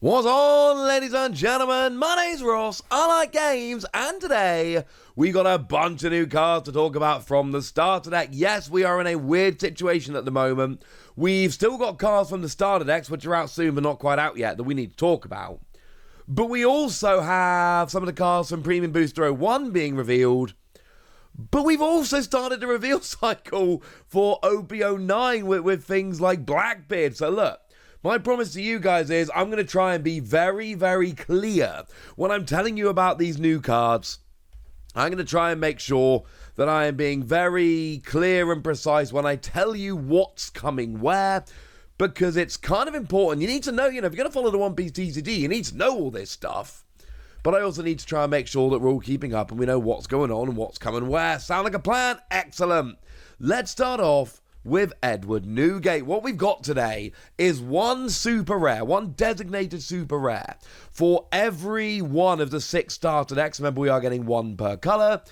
What's on, ladies and gentlemen? My name's Ross, I like games, and today we got a bunch of new cards to talk about from the starter deck. Yes, we are in a weird situation at the moment. We've still got cards from the starter decks, which are out soon but not quite out yet, that we need to talk about. But we also have some of the cards from Premium Booster 01 being revealed. But we've also started the reveal cycle for OB09 with things like Blackbeard. So look, my promise to you guys is I'm going to try and be very, very clear when I'm telling you about these new cards. I'm going to try and make sure that I am being very clear and precise when I tell you what's coming where, because it's kind of important. You need to know, if you're going to follow the One Piece TCG, you need to know all this stuff. But I also need to try and make sure that we're all keeping up and we know what's going on and what's coming where. Sound like a plan? Excellent. Let's start off with Edward Newgate. What we've got today is one super rare, one designated super rare for every one of the 6 starter decks. Remember, we are getting 1 per color.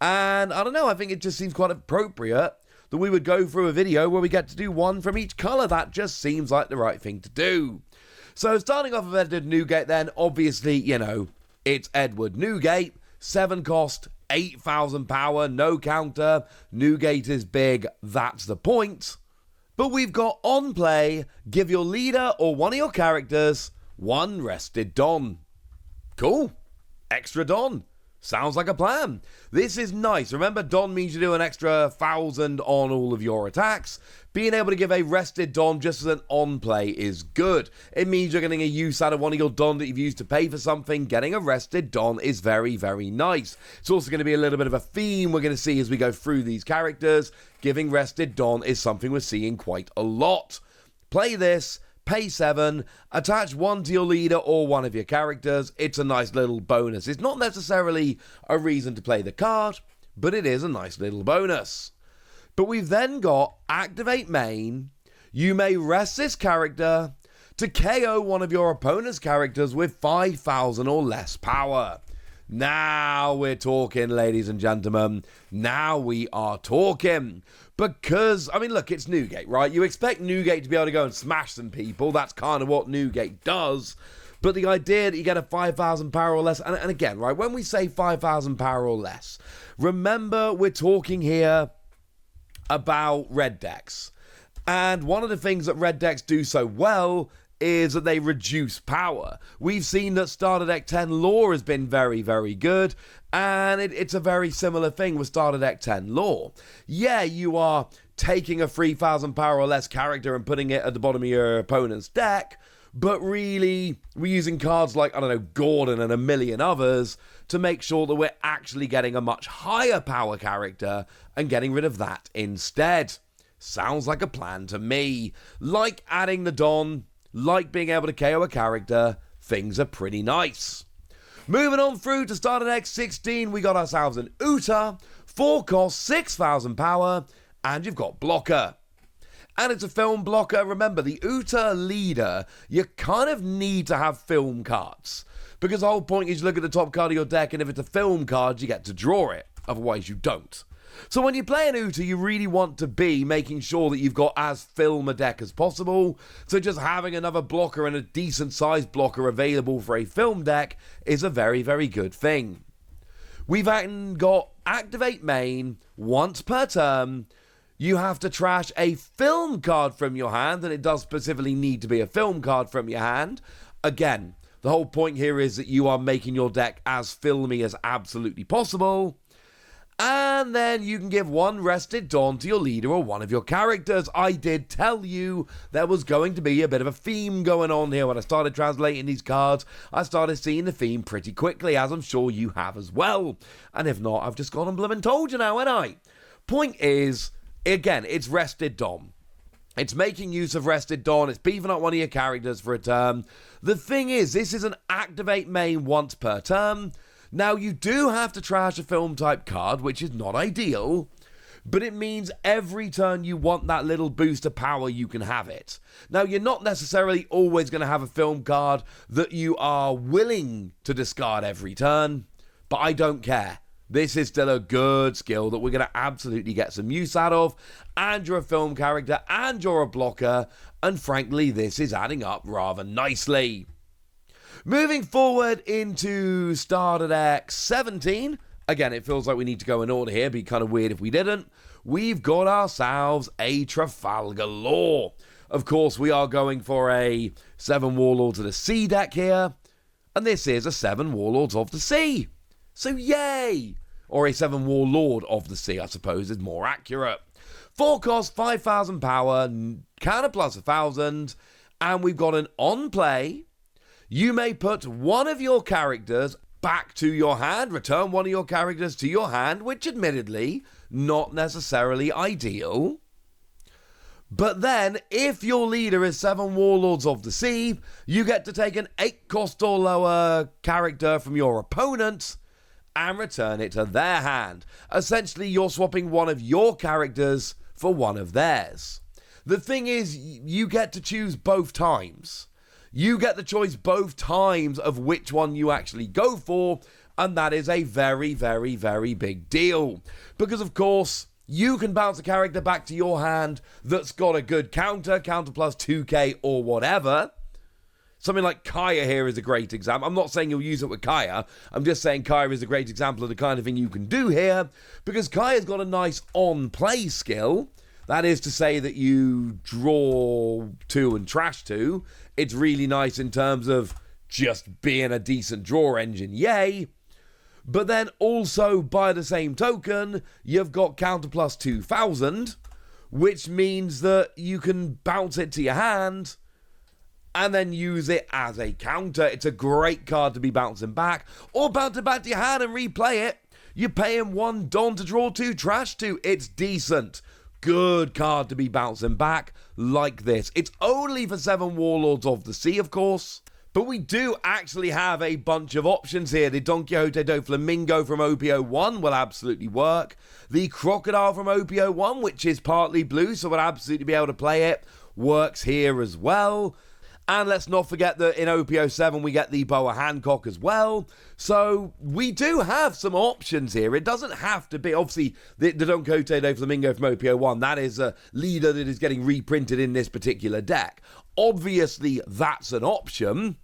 And I don't know, I think it just seems quite appropriate that we would go through a video where we get to do 1 from each color. That just seems like the right thing to do. So starting off with Edward Newgate then, obviously, it's Edward Newgate, 7 cost, 8,000 power, no counter. Newgate is big, that's the point. But we've got on play, give your leader or one of your characters 1 rested Don. Cool. Extra Don. Sounds like a plan. This is nice. Remember, Don means you do an extra 1,000 on all of your attacks. Being able to give a rested Don just as an on-play is good. It means you're getting a use out of one of your Don that you've used to pay for something. Getting a rested Don is very, very nice. It's also going to be a little bit of a theme we're going to see as we go through these characters. Giving rested Don is something we're seeing quite a lot. Play this. Pay 7, attach 1 to your leader or one of your characters. It's a nice little bonus. It's not necessarily a reason to play the card, but it is a nice little bonus. But we've then got activate main. You may rest this character to KO one of your opponent's characters with 5,000 or less power. Now we're talking, ladies and gentlemen. Now we are talking. Because, look, it's Newgate, right? You expect Newgate to be able to go and smash some people. That's kind of what Newgate does. But the idea that you get a 5,000 power or less, and again, right, when we say 5,000 power or less, remember we're talking here about red decks. And one of the things that red decks do so well is that they reduce power. We've seen that Starter Deck 10 Lore has been very, very good, and it's a very similar thing with Starter Deck 10 Lore. Yeah, you are taking a 3,000 power or less character and putting it at the bottom of your opponent's deck, but really, we're using cards like, Gordon and a million others to make sure that we're actually getting a much higher power character and getting rid of that instead. Sounds like a plan to me. Like adding the Don, like being able to KO a character, things are pretty nice. Moving on through to Starter Deck 16, we got ourselves an Uta, 4 cost, 6,000 power, and you've got Blocker. And it's a film blocker. Remember, the Uta leader, you kind of need to have film cards. Because the whole point is you look at the top card of your deck, and if it's a film card, you get to draw it. Otherwise, you don't. So when you play an Uta, you really want to be making sure that you've got as film a deck as possible. So just having another blocker and a decent sized blocker available for a film deck is a very, very good thing. We've then got activate main once per turn. You have to trash a film card from your hand, and it does specifically need to be a film card from your hand. Again, the whole point here is that you are making your deck as filmy as absolutely possible. And then you can give 1 rested Don to your leader or one of your characters. I did tell you there was going to be a bit of a theme going on here. When I started translating these cards, I started seeing the theme pretty quickly, as I'm sure you have as well. And if not, I've just gone and blooming told you now, ain't I? Point is, again, it's rested Don. It's making use of rested Don. It's beefing up one of your characters for a turn. The thing is, this is an activate main once per turn. Now, you do have to trash a film type card, which is not ideal, but it means every turn you want that little boost of power, you can have it. Now, you're not necessarily always going to have a film card that you are willing to discard every turn, but I don't care. This is still a good skill that we're going to absolutely get some use out of, and you're a film character, and you're a blocker, and frankly, this is adding up rather nicely. Moving forward into Starter Deck 17. Again, it feels like we need to go in order here. It'd be kind of weird if we didn't. We've got ourselves a Trafalgar Law. Of course, we are going for a 7 Warlords of the Sea deck here. And this is a 7 Warlords of the Sea. So yay! Or a 7 Warlord of the Sea, I suppose, is more accurate. 4 cost, 5,000 power, counter plus 1,000. And we've got an on play. You may put one of your characters back to your hand, return one of your characters to your hand, which admittedly, not necessarily ideal. But then, if your leader is 7 Warlords of the Sea, you get to take an 8 cost or lower character from your opponent and return it to their hand. Essentially, you're swapping one of your characters for one of theirs. The thing is, you get to choose both times. You get the choice both times of which one you actually go for, and that is a very, very, very big deal. Because, of course, you can bounce a character back to your hand that's got a good counter plus 2k or whatever. Something like Kaya here is a great example. I'm not saying you'll use it with Kaya. I'm just saying Kaya is a great example of the kind of thing you can do here, because Kaya's got a nice on-play skill. That is to say that you draw 2 and trash 2. It's really nice in terms of just being a decent draw engine, yay. But then also, by the same token, you've got counter plus 2,000, which means that you can bounce it to your hand and then use it as a counter. It's a great card to be bouncing back, or bounce it back to your hand and replay it. You're paying 1 Don to draw 2, trash 2. It's decent. Good card to be bouncing back like this. It's only for 7 Warlords of the Sea, of course, but we do actually have a bunch of options here. The Don Quixote do Flamingo from OP01 will absolutely work. The Crocodile from OP01, which is partly blue, so we'll absolutely be able to play it, works here as well. And let's not forget that in OP07 we get the Boa Hancock as well. So we do have some options here. It doesn't have to be, obviously, the Don Quixote do Flamingo from OP01. That is a leader that is getting reprinted in this particular deck. Obviously, that's an option.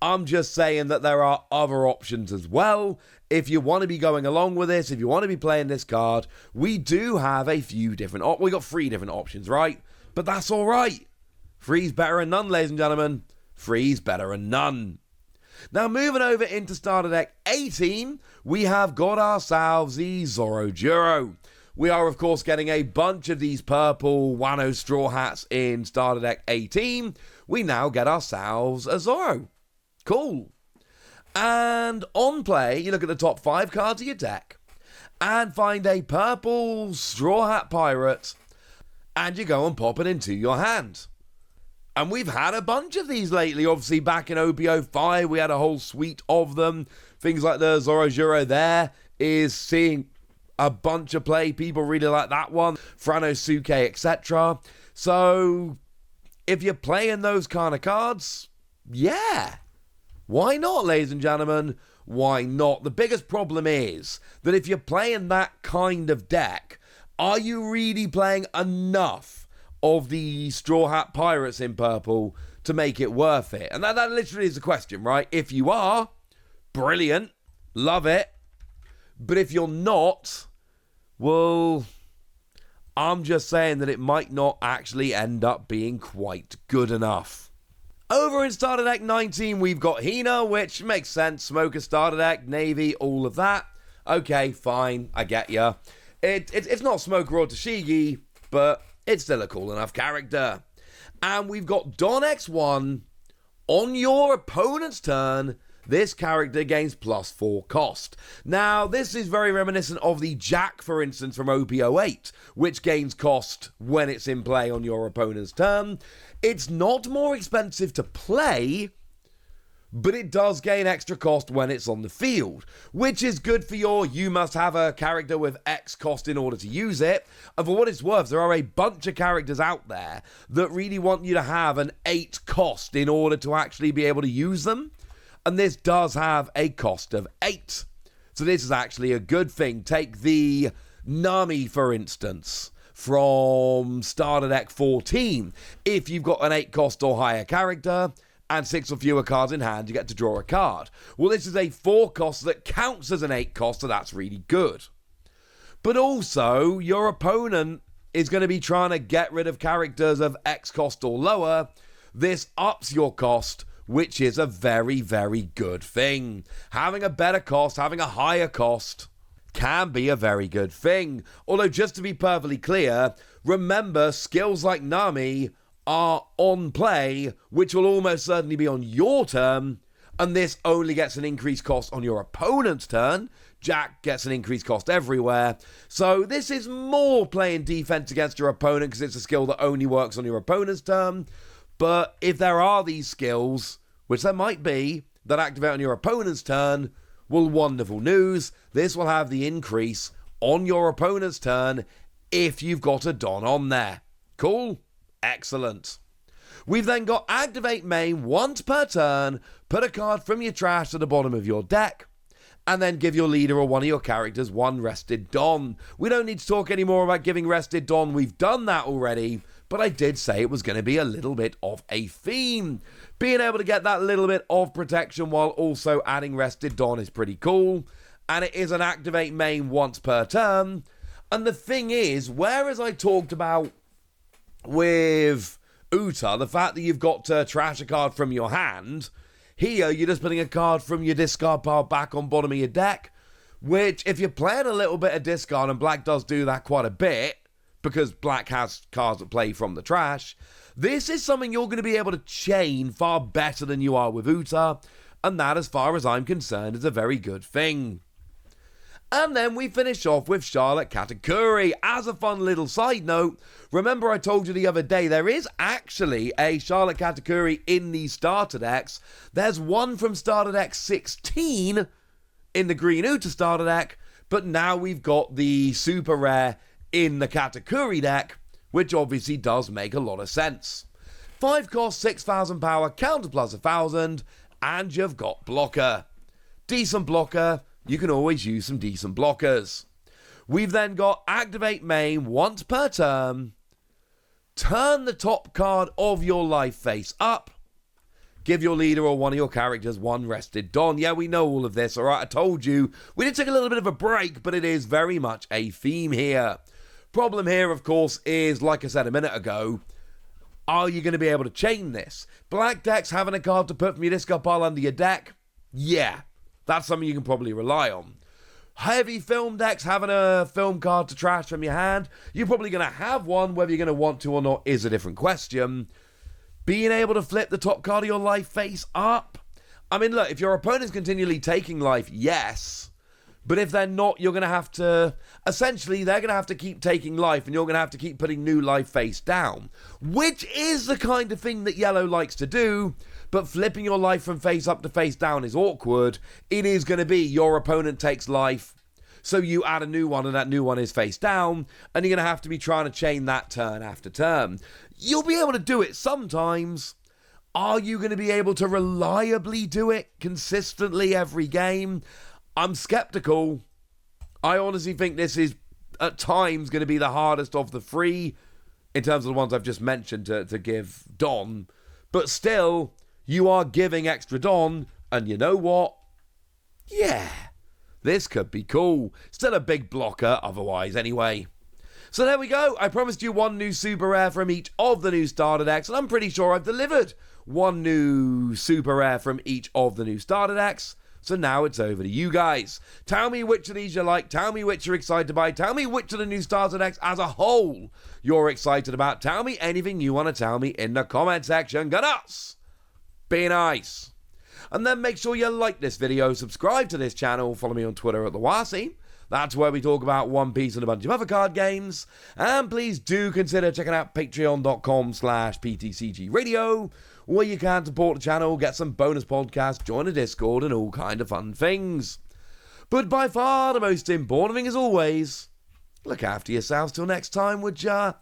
I'm just saying that there are other options as well. If you want to be going along with this, if you want to be playing this card, we do have a few different we got 3 different options, right? But that's all right. Three's better than none, ladies and gentlemen. Three's better than none. Now, moving over into Starter Deck 18, we have got ourselves the Zorro Duro. We are, of course, getting a bunch of these purple Wano Straw Hats in Starter Deck 18. We now get ourselves a Zorro. Cool. And on play, you look at the top 5 cards of your deck and find a purple Straw Hat Pirate, and you go and pop it into your hand. And we've had a bunch of these lately. Obviously, back in OP05, we had a whole suite of them. Things like the Zorro Duro there is seeing a bunch of play. People really like that one. Franosuke, etc. So, if you're playing those kind of cards, yeah. Why not, ladies and gentlemen? Why not? The biggest problem is that if you're playing that kind of deck, are you really playing enough of the Straw Hat Pirates in purple to make it worth it? And that literally is the question, right? If you are, brilliant, love it. But if you're not, well, I'm just saying that it might not actually end up being quite good enough. Over in Starter Deck 19, we've got Hina, which makes sense. Smoker Starter Deck, Navy, all of that. Okay, fine, I get ya. It's not Smoker or Tashigi, but it's still a cool enough character. And we've got Don X1. On your opponent's turn, this character gains +4 cost. Now, this is very reminiscent of the Jack, for instance, from OP08, which gains cost when it's in play on your opponent's turn. It's not more expensive to play, but it does gain extra cost when it's on the field, which is good for you must have a character with X cost in order to use it. And for what it's worth, there are a bunch of characters out there that really want you to have an 8 cost in order to actually be able to use them. And this does have a cost of 8. So this is actually a good thing. Take the Nami, for instance, from Starter Deck 14. If you've got an 8 cost or higher character, and 6 or fewer cards in hand, you get to draw a card. Well, this is a 4 cost that counts as an 8 cost, so that's really good. But also, your opponent is going to be trying to get rid of characters of X cost or lower. This ups your cost, which is a very, very good thing. Having a better cost, having a higher cost can be a very good thing. Although, just to be perfectly clear, remember, skills like Nami are on play, which will almost certainly be on your turn, and this only gets an increased cost on your opponent's turn. Jack gets an increased cost everywhere. So this is more playing defense against your opponent because it's a skill that only works on your opponent's turn. But if there are these skills, which there might be, that activate on your opponent's turn, well, wonderful news. This will have the increase on your opponent's turn if you've got a Don on there. Cool? Excellent. We've then got activate main once per turn, put a card from your trash to the bottom of your deck, and then give your leader or one of your characters one rested Don. We don't need to talk anymore about giving rested Don, we've done that already, but I did say it was going to be a little bit of a theme. Being able to get that little bit of protection while also adding rested Don is pretty cool, and it is an activate main once per turn. And the thing is, whereas I talked about with Uta, the fact that you've got to trash a card from your hand, here you're just putting a card from your discard pile back on bottom of your deck, which if you're playing a little bit of discard, and black does do that quite a bit, because black has cards that play from the trash, this is something you're going to be able to chain far better than you are with Uta, and that, as far as I'm concerned, is a very good thing. And then we finish off with Charlotte Katakuri. As a fun little side note, remember I told you the other day, there is actually a Charlotte Katakuri in the starter decks. There's one from starter deck 16 in the Green Uta starter deck, but now we've got the super rare in the Katakuri deck, which obviously does make a lot of sense. 5 cost, 6,000 power, counter plus 1,000, and you've got blocker. Decent blocker. You can always use some decent blockers. We've then got activate main once per turn. Turn the top card of your life face up. Give your leader or one of your characters one rested Don. Yeah, we know all of this, alright? I told you. We did take a little bit of a break, but it is very much a theme here. Problem here, of course, is, like I said a minute ago, are you going to be able to chain this? Black decks having a card to put from your discard pile under your deck? Yeah. That's something you can probably rely on. Heavy film decks having a film card to trash from your hand, you're probably going to have one. Whether you're going to want to or not is a different question. Being able to flip the top card of your life face up. I mean, look, if your opponent's continually taking life, yes. But if they're not, you're going to have to... Essentially, they're going to have to keep taking life, and you're going to have to keep putting new life face down. Which is the kind of thing that yellow likes to do. But flipping your life from face up to face down is awkward. It is going to be your opponent takes life, so you add a new one, and that new one is face down, and you're going to have to be trying to chain that turn after turn. You'll be able to do it sometimes. Are you going to be able to reliably do it consistently every game? I'm skeptical. I honestly think this is, at times, going to be the hardest of the three, in terms of the ones I've just mentioned to give Don. But still, you are giving extra Don, and you know what? Yeah, this could be cool. Still a big blocker otherwise anyway. So there we go. I promised you one new super rare from each of the new starter decks, and I'm pretty sure I've delivered one new super rare from each of the new starter decks. So now it's over to you guys. Tell me which of these you like. Tell me which you're excited by. Tell me which of the new starter decks as a whole you're excited about. Tell me anything you want to tell me in the comment section. Go nuts! Be nice. And then make sure you like this video, subscribe to this channel, follow me on Twitter at TheWasi. That's where we talk about One Piece and a bunch of other card games. And please do consider checking out patreon.com/PTCG Radio, where you can support the channel, get some bonus podcasts, join a Discord, and all kind of fun things. But by far the most important thing, as always, look after yourselves till next time, would ya?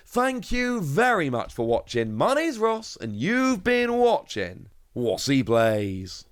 Thank you very much for watching. My name's Ross, and you've been watching Wasi Plays.